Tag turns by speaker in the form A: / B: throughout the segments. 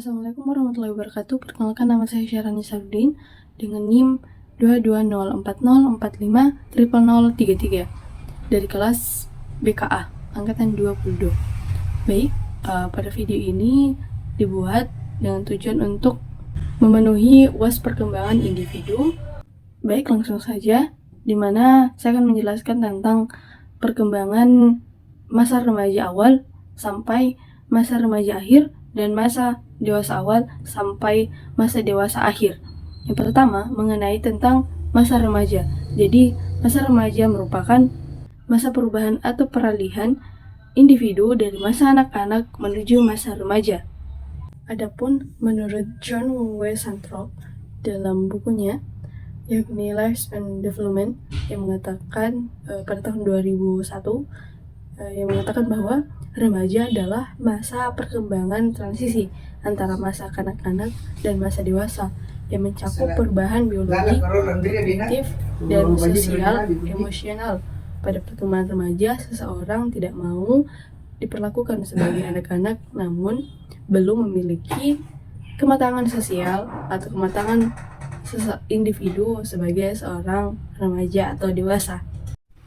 A: Assalamualaikum warahmatullahi wabarakatuh. Perkenalkan, nama saya Syahrani Sabdin dengan NIM 22040450033 dari kelas BKA angkatan 22. Baik, pada video ini dibuat dengan tujuan untuk memenuhi UAS perkembangan individu. Baik, langsung saja, di mana saya akan menjelaskan tentang perkembangan masa remaja awal sampai masa remaja akhir dan masa dewasa awal sampai masa dewasa akhir. Yang pertama, mengenai tentang masa remaja. Jadi, masa remaja merupakan masa perubahan atau peralihan individu dari masa anak-anak menuju masa remaja. Adapun menurut John W. Santrop dalam bukunya yakni Lifespan Development yang mengatakan pada tahun 2001 yang mengatakan bahwa remaja adalah masa perkembangan transisi antara masa kanak-kanak dan masa dewasa yang mencakup perubahan biologi, kognitif, dan sosial emosional. Pada perkembangan remaja, seseorang tidak mau diperlakukan sebagai anak-anak namun belum memiliki kematangan sosial atau kematangan individu sebagai seorang remaja atau dewasa.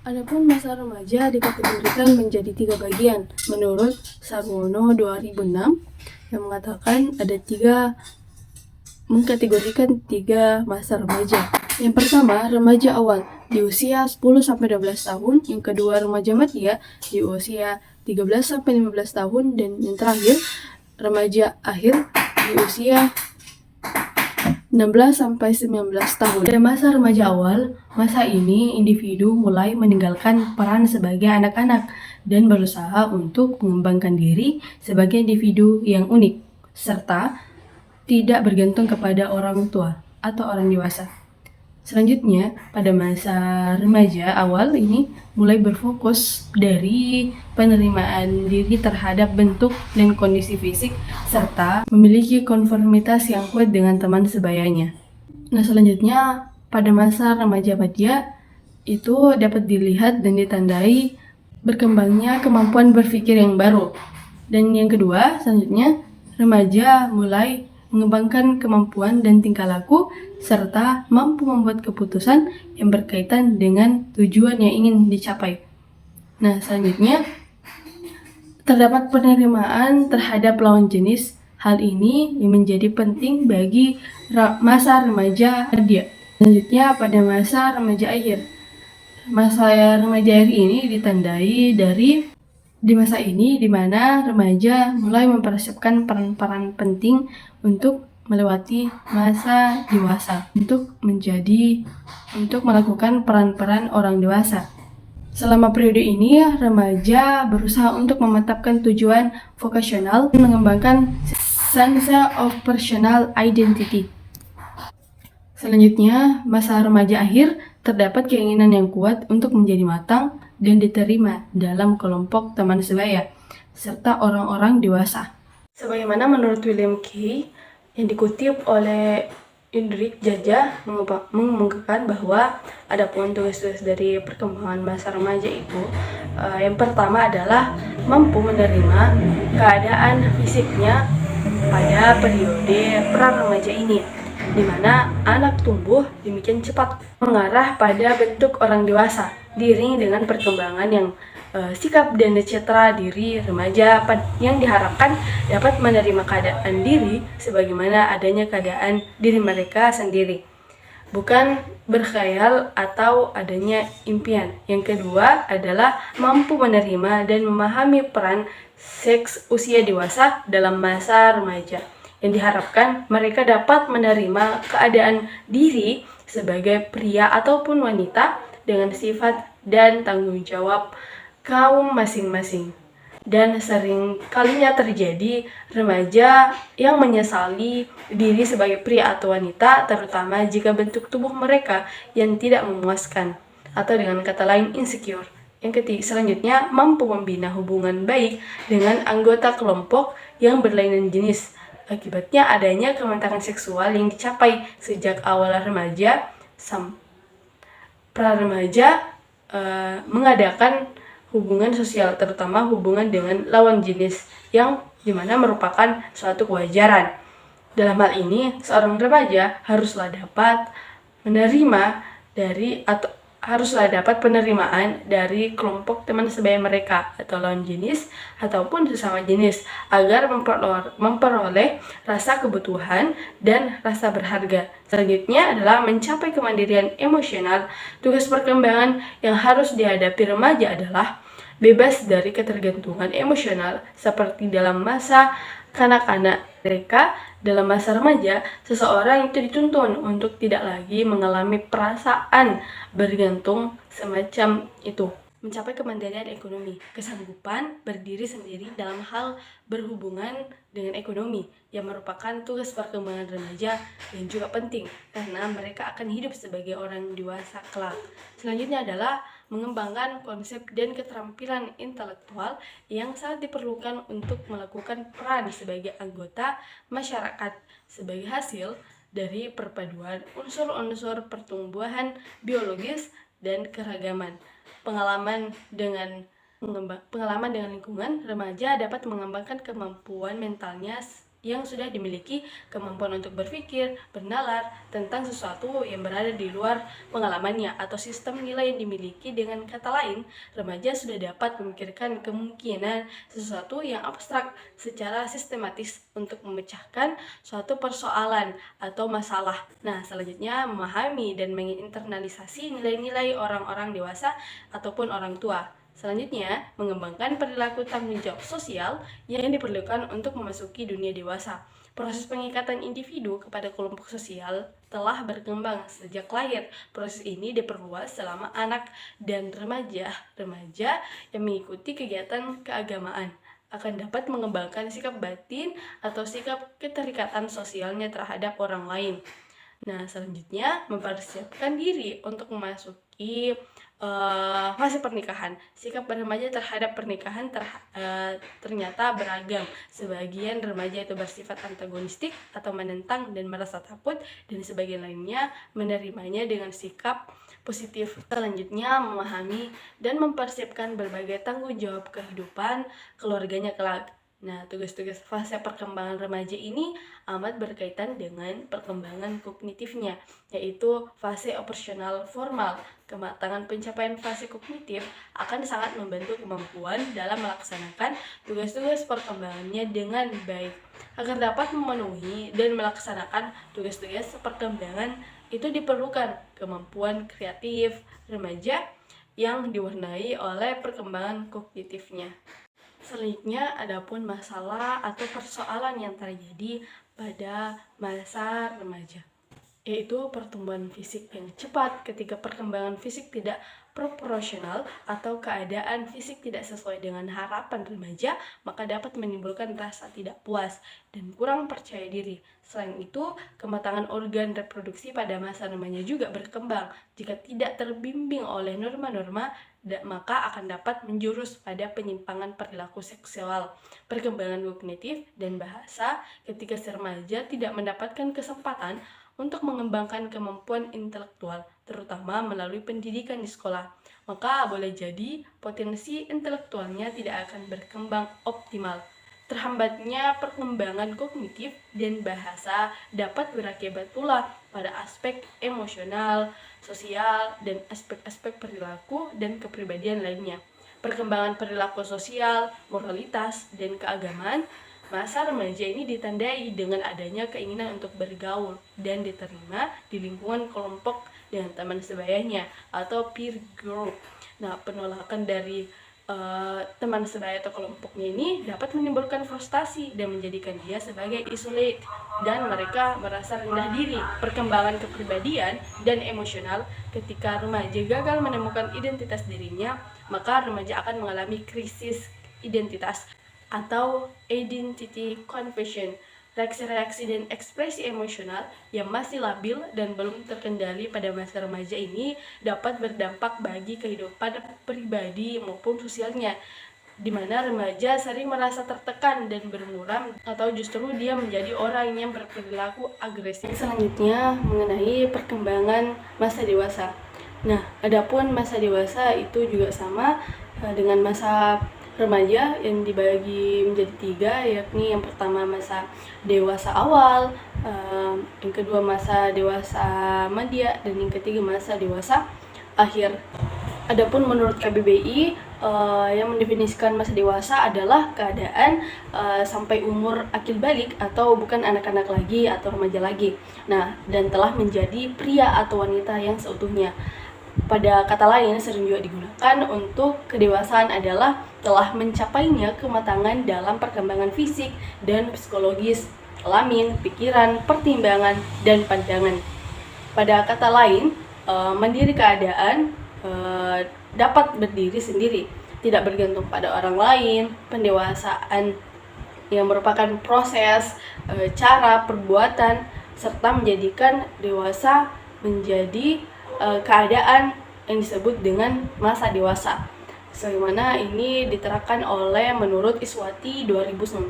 A: Adapun masa remaja dikategorikan menjadi 3 bagian menurut Sarwono 2006 yang mengatakan mengkategorikan 3 masa remaja. Yang pertama, remaja awal di usia 10-12 tahun, yang kedua remaja madya di usia 13-15 tahun, dan yang terakhir remaja akhir di usia 16-19 tahun. Pada masa remaja awal, masa ini individu mulai meninggalkan peran sebagai anak-anak dan berusaha untuk mengembangkan diri sebagai individu yang unik, serta tidak bergantung kepada orang tua atau orang dewasa. Selanjutnya, pada masa remaja awal ini mulai berfokus dari penerimaan diri terhadap bentuk dan kondisi fisik serta memiliki konformitas yang kuat dengan teman sebayanya. Nah, selanjutnya pada masa remaja madya itu dapat dilihat dan ditandai berkembangnya kemampuan berpikir yang baru. Dan yang kedua, selanjutnya remaja mulai mengembangkan kemampuan dan tingkah laku serta mampu membuat keputusan yang berkaitan dengan tujuan yang ingin dicapai. Nah, selanjutnya terdapat penerimaan terhadap lawan jenis. Hal ini yang menjadi penting bagi masa remaja madya. Selanjutnya pada masa remaja akhir. Masa remaja akhir ini ditandai di masa ini di mana remaja mulai mempersiapkan peran-peran penting untuk melewati masa dewasa untuk melakukan peran-peran orang dewasa. Selama periode ini, remaja berusaha untuk memantapkan tujuan vokasional dan mengembangkan sense of personal identity. Selanjutnya, masa remaja akhir terdapat keinginan yang kuat untuk menjadi matang dan diterima dalam kelompok teman sebaya serta orang-orang dewasa. Sebagaimana menurut William Kay yang dikutip oleh Indrik Jajah mengungkapkan bahwa ada pun tugas-tugas dari perkembangan masa remaja itu yang pertama adalah mampu menerima keadaan fisiknya pada periode pra remaja ini, di mana anak tumbuh demikian cepat mengarah pada bentuk orang dewasa, diiringi dengan perkembangan yang sikap dan citra diri remaja yang diharapkan dapat menerima keadaan diri sebagaimana adanya keadaan diri mereka sendiri, bukan berkhayal atau adanya impian. Yang kedua adalah mampu menerima dan memahami peran seks usia dewasa dalam masa remaja, yang diharapkan mereka dapat menerima keadaan diri sebagai pria ataupun wanita dengan sifat dan tanggung jawab kaum masing-masing. Dan sering kalinya terjadi remaja yang menyesali diri sebagai pria atau wanita, terutama jika bentuk tubuh mereka yang tidak memuaskan, atau dengan kata lain insecure. Yang ketiga, selanjutnya mampu membina hubungan baik dengan anggota kelompok yang berlainan jenis. Akibatnya adanya kematangan seksual yang dicapai sejak awal remaja pra remaja mengadakan hubungan sosial, terutama hubungan dengan lawan jenis yang dimana merupakan suatu kewajaran. Dalam hal ini, seorang remaja haruslah dapat menerima dari atau haruslah dapat penerimaan dari kelompok teman sebaya mereka atau lawan jenis ataupun sesama jenis agar memperoleh rasa kebutuhan dan rasa berharga. Selanjutnya adalah mencapai kemandirian emosional. Tugas perkembangan yang harus dihadapi remaja adalah bebas dari ketergantungan emosional seperti dalam masa kanak-kanak mereka. Dalam masa remaja, seseorang itu dituntun untuk tidak lagi mengalami perasaan bergantung semacam itu. Mencapai kemandirian ekonomi, kesanggupan berdiri sendiri dalam hal berhubungan dengan ekonomi yang merupakan tugas perkembangan remaja yang juga penting karena mereka akan hidup sebagai orang dewasa kelak. Selanjutnya adalah mengembangkan konsep dan keterampilan intelektual yang sangat diperlukan untuk melakukan peran sebagai anggota masyarakat sebagai hasil dari perpaduan unsur-unsur pertumbuhan biologis dan keragaman. Pengalaman dengan lingkungan, remaja dapat mengembangkan kemampuan mentalnya yang sudah dimiliki, kemampuan untuk berpikir, bernalar tentang sesuatu yang berada di luar pengalamannya atau sistem nilai yang dimiliki. Dengan kata lain, remaja sudah dapat memikirkan kemungkinan sesuatu yang abstrak secara sistematis untuk memecahkan suatu persoalan atau masalah. Nah, selanjutnya memahami dan menginternalisasi nilai-nilai orang-orang dewasa ataupun orang tua. Selanjutnya, mengembangkan perilaku tanggung jawab sosial yang diperlukan untuk memasuki dunia dewasa. Proses pengikatan individu kepada kelompok sosial telah berkembang sejak lahir. Proses ini diperluas selama anak dan remaja yang mengikuti kegiatan keagamaan akan dapat mengembangkan sikap batin atau sikap keterikatan sosialnya terhadap orang lain. Nah, selanjutnya mempersiapkan diri untuk memasuki fase pernikahan. Sikap remaja terhadap pernikahan ternyata beragam. Sebagian remaja itu bersifat antagonistik atau menentang dan merasa takut, dan sebagian lainnya menerimanya dengan sikap positif. Selanjutnya memahami dan mempersiapkan berbagai tanggung jawab kehidupan keluarganya kelak. Nah, tugas-tugas fase perkembangan remaja ini amat berkaitan dengan perkembangan kognitifnya, yaitu fase operasional formal. Kematangan pencapaian fase kognitif akan sangat membantu kemampuan dalam melaksanakan tugas-tugas perkembangannya dengan baik. Agar dapat memenuhi dan melaksanakan tugas-tugas perkembangan itu diperlukan kemampuan kreatif remaja yang diwarnai oleh perkembangan kognitifnya. Selanjutnya, adapun masalah atau persoalan yang terjadi pada masa remaja, yaitu pertumbuhan fisik yang cepat. Ketika perkembangan fisik tidak proporsional atau keadaan fisik tidak sesuai dengan harapan remaja, maka dapat menimbulkan rasa tidak puas dan kurang percaya diri. Selain itu, kematangan organ reproduksi pada masa remaja juga berkembang. Jika tidak terbimbing oleh norma-norma, maka akan dapat menjurus pada penyimpangan perilaku seksual. Perkembangan kognitif dan bahasa ketika si remaja tidak mendapatkan kesempatan untuk mengembangkan kemampuan intelektual, terutama melalui pendidikan di sekolah, maka boleh jadi potensi intelektualnya tidak akan berkembang optimal. Terhambatnya perkembangan kognitif dan bahasa dapat berakibat pula pada aspek emosional, sosial, dan aspek-aspek perilaku dan kepribadian lainnya. Perkembangan perilaku sosial, moralitas, dan keagamaan. Masa remaja ini ditandai dengan adanya keinginan untuk bergaul dan diterima di lingkungan kelompok dengan teman sebayanya atau peer group. Nah, penolakan dari teman sebaya atau kelompoknya ini dapat menimbulkan frustasi dan menjadikan dia sebagai isolate dan mereka merasa rendah diri. Perkembangan kepribadian dan emosional ketika remaja gagal menemukan identitas dirinya, maka remaja akan mengalami krisis identitas atau identity confusion. Reaksi-reaksi dan ekspresi emosional yang masih labil dan belum terkendali pada masa remaja ini dapat berdampak bagi kehidupan pribadi maupun sosialnya, di mana remaja sering merasa tertekan dan bermuram atau justru dia menjadi orang yang berperilaku agresif. Selanjutnya mengenai perkembangan masa dewasa. Nah, adapun masa dewasa itu juga sama dengan masa remaja yang dibagi menjadi 3, yakni yang pertama masa dewasa awal, yang kedua masa dewasa media, dan yang ketiga masa dewasa akhir. Adapun menurut KBBI, yang mendefinisikan masa dewasa adalah keadaan sampai umur akil balik atau bukan anak-anak lagi atau remaja lagi. Nah, dan telah menjadi pria atau wanita yang seutuhnya. Pada kata lain, sering juga digunakan untuk kedewasaan adalah telah mencapainya kematangan dalam perkembangan fisik dan psikologis, kelamin, pikiran, pertimbangan, dan pandangan. Pada kata lain, mandiri keadaan dapat berdiri sendiri, tidak bergantung pada orang lain. Pendewasaan yang merupakan proses, cara, perbuatan, serta menjadikan dewasa menjadi keadaan yang disebut dengan masa dewasa. Sebagaimana ini diterapkan oleh menurut Iswati 2019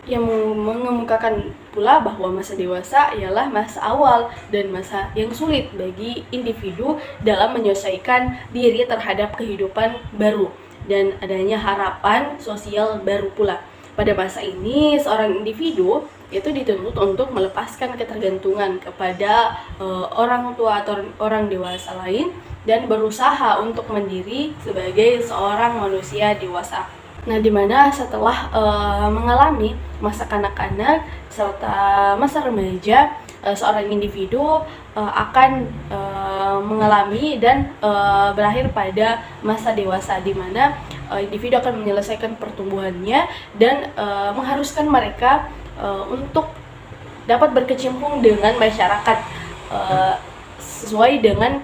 A: yang mengemukakan pula bahwa masa dewasa ialah masa awal dan masa yang sulit bagi individu dalam menyelesaikan diri terhadap kehidupan baru dan adanya harapan sosial baru pula. Pada masa ini, seorang individu itu dituntut untuk melepaskan ketergantungan kepada orang tua atau orang dewasa lain dan berusaha untuk mandiri sebagai seorang manusia dewasa. Nah, dimana setelah mengalami masa kanak-kanak serta masa remaja, seorang individu akan mengalami dan berakhir pada masa dewasa, di mana individu akan menyelesaikan pertumbuhannya dan mengharuskan mereka untuk dapat berkecimpung dengan masyarakat sesuai dengan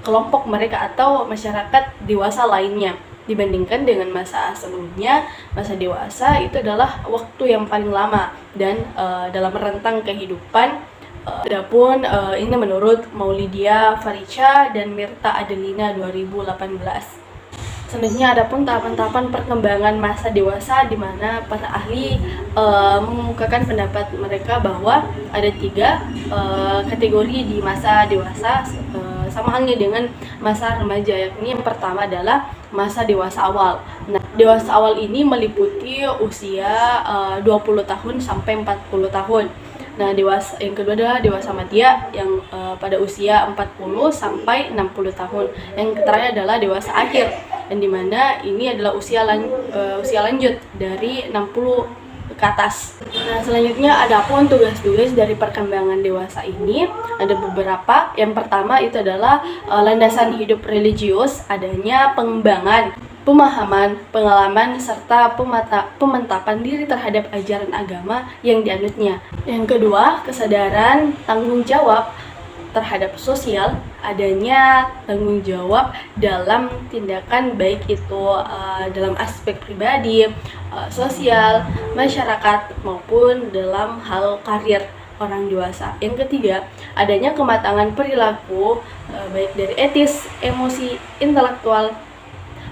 A: kelompok mereka atau masyarakat dewasa lainnya. Dibandingkan dengan masa sebelumnya, masa dewasa itu adalah waktu yang paling lama dan dalam rentang kehidupan. Adapun ini menurut Maulidia Faricha dan Mirta Adelina 2018. Selanjutnya adapun tahapan-tahapan perkembangan masa dewasa, di mana para ahli mengemukakan pendapat mereka bahwa ada 3 kategori di masa dewasa, sama halnya dengan masa remaja, yakni yang pertama adalah masa dewasa awal. Nah, dewasa awal ini meliputi usia 20 tahun sampai 40 tahun. Nah, yang kedua adalah dewasa madya yang pada usia 40 sampai 60 tahun. Yang terakhir adalah dewasa akhir, yang dimana ini adalah usia lanjut dari 60 ke atas. Nah, selanjutnya adapun tugas-tugas dari perkembangan dewasa ini ada beberapa. Yang pertama itu adalah landasan hidup religius, adanya pengembangan pemahaman, pengalaman, serta pemantapan diri terhadap ajaran agama yang dianutnya. Yang kedua, kesadaran tanggung jawab terhadap sosial, adanya tanggung jawab dalam tindakan baik itu dalam aspek pribadi, sosial, masyarakat, maupun dalam hal karir orang dewasa. Yang ketiga, adanya kematangan perilaku baik dari etis, emosi, intelektual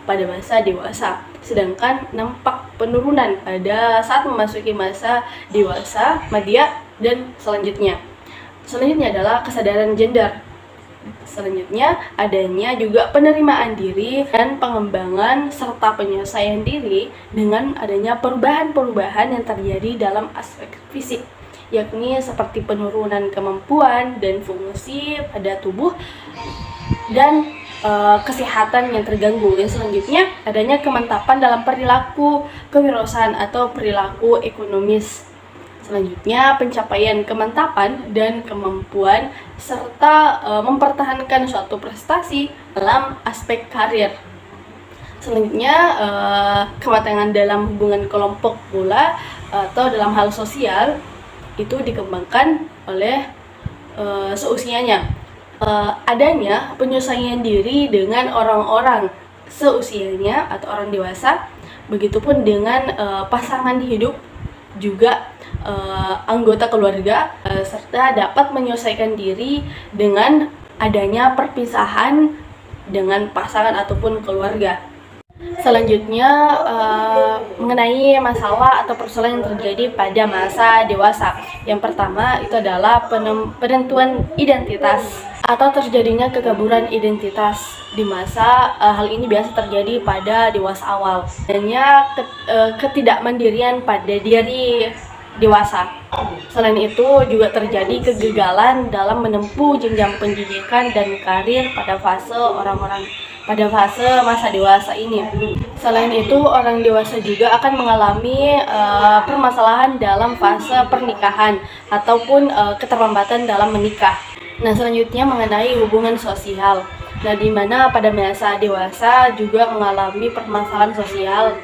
A: pada masa dewasa. Sedangkan nampak penurunan pada saat memasuki masa dewasa, madya, dan selanjutnya. Selanjutnya adalah kesadaran gender. Selanjutnya adanya juga penerimaan diri dan pengembangan serta penyelesaian diri dengan adanya perubahan-perubahan yang terjadi dalam aspek fisik, yakni seperti penurunan kemampuan dan fungsi pada tubuh dan kesehatan yang terganggu. Yang selanjutnya adanya kemantapan dalam perilaku kewirausahaan atau perilaku ekonomis. Selanjutnya pencapaian kemantapan dan kemampuan serta mempertahankan suatu prestasi dalam aspek karir. Selanjutnya kematangan dalam hubungan kelompok pula atau dalam hal sosial itu dikembangkan oleh seusianya. Adanya penyesuaian diri dengan orang-orang seusianya atau orang dewasa, begitupun dengan pasangan hidup, juga anggota keluarga, serta dapat menyelesaikan diri dengan adanya perpisahan dengan pasangan ataupun keluarga. Selanjutnya mengenai masalah atau persoalan yang terjadi pada masa dewasa. Yang pertama itu adalah penentuan identitas atau terjadinya kegaburan identitas di masa hal ini biasa terjadi pada dewasa awal. Adanya ketidakmandirian pada diri dewasa. Selain itu juga terjadi kegagalan dalam menempuh jenjang pendidikan dan karir pada fase masa dewasa ini. Selain itu, orang dewasa juga akan mengalami permasalahan dalam fase pernikahan ataupun keterlambatan dalam menikah. Nah, selanjutnya mengenai hubungan sosial. Nah, di mana pada masa dewasa juga mengalami permasalahan sosial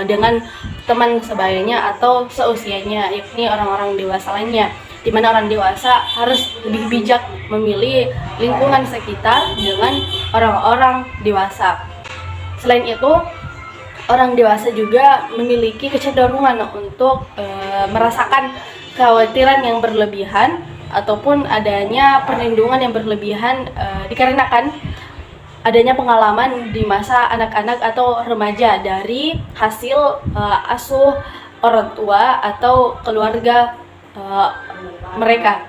A: dengan teman sebayanya atau seusianya, yakni orang-orang dewasa lainnya. Di mana orang dewasa harus lebih bijak memilih lingkungan sekitar dengan orang-orang dewasa. Selain itu, orang dewasa juga memiliki kecenderungan untuk merasakan kekhawatiran yang berlebihan ataupun adanya perlindungan yang berlebihan dikarenakan adanya pengalaman di masa anak-anak atau remaja dari hasil asuh orang tua atau keluarga mereka.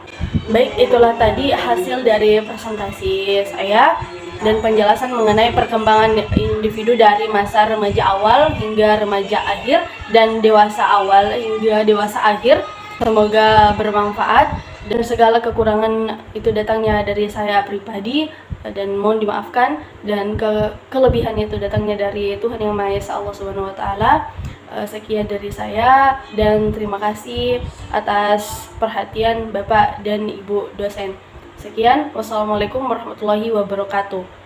A: Baik, itulah tadi hasil dari presentasi saya dan penjelasan mengenai perkembangan individu dari masa remaja awal hingga remaja akhir dan dewasa awal hingga dewasa akhir. Semoga bermanfaat dan segala kekurangan itu datangnya dari saya pribadi dan mohon dimaafkan, dan kelebihan itu datangnya dari Tuhan Yang Maha Esa, Allah Subhanahu wa taala. Sekian dari saya dan terima kasih atas perhatian Bapak dan Ibu dosen. Sekian, wassalamualaikum warahmatullahi wabarakatuh.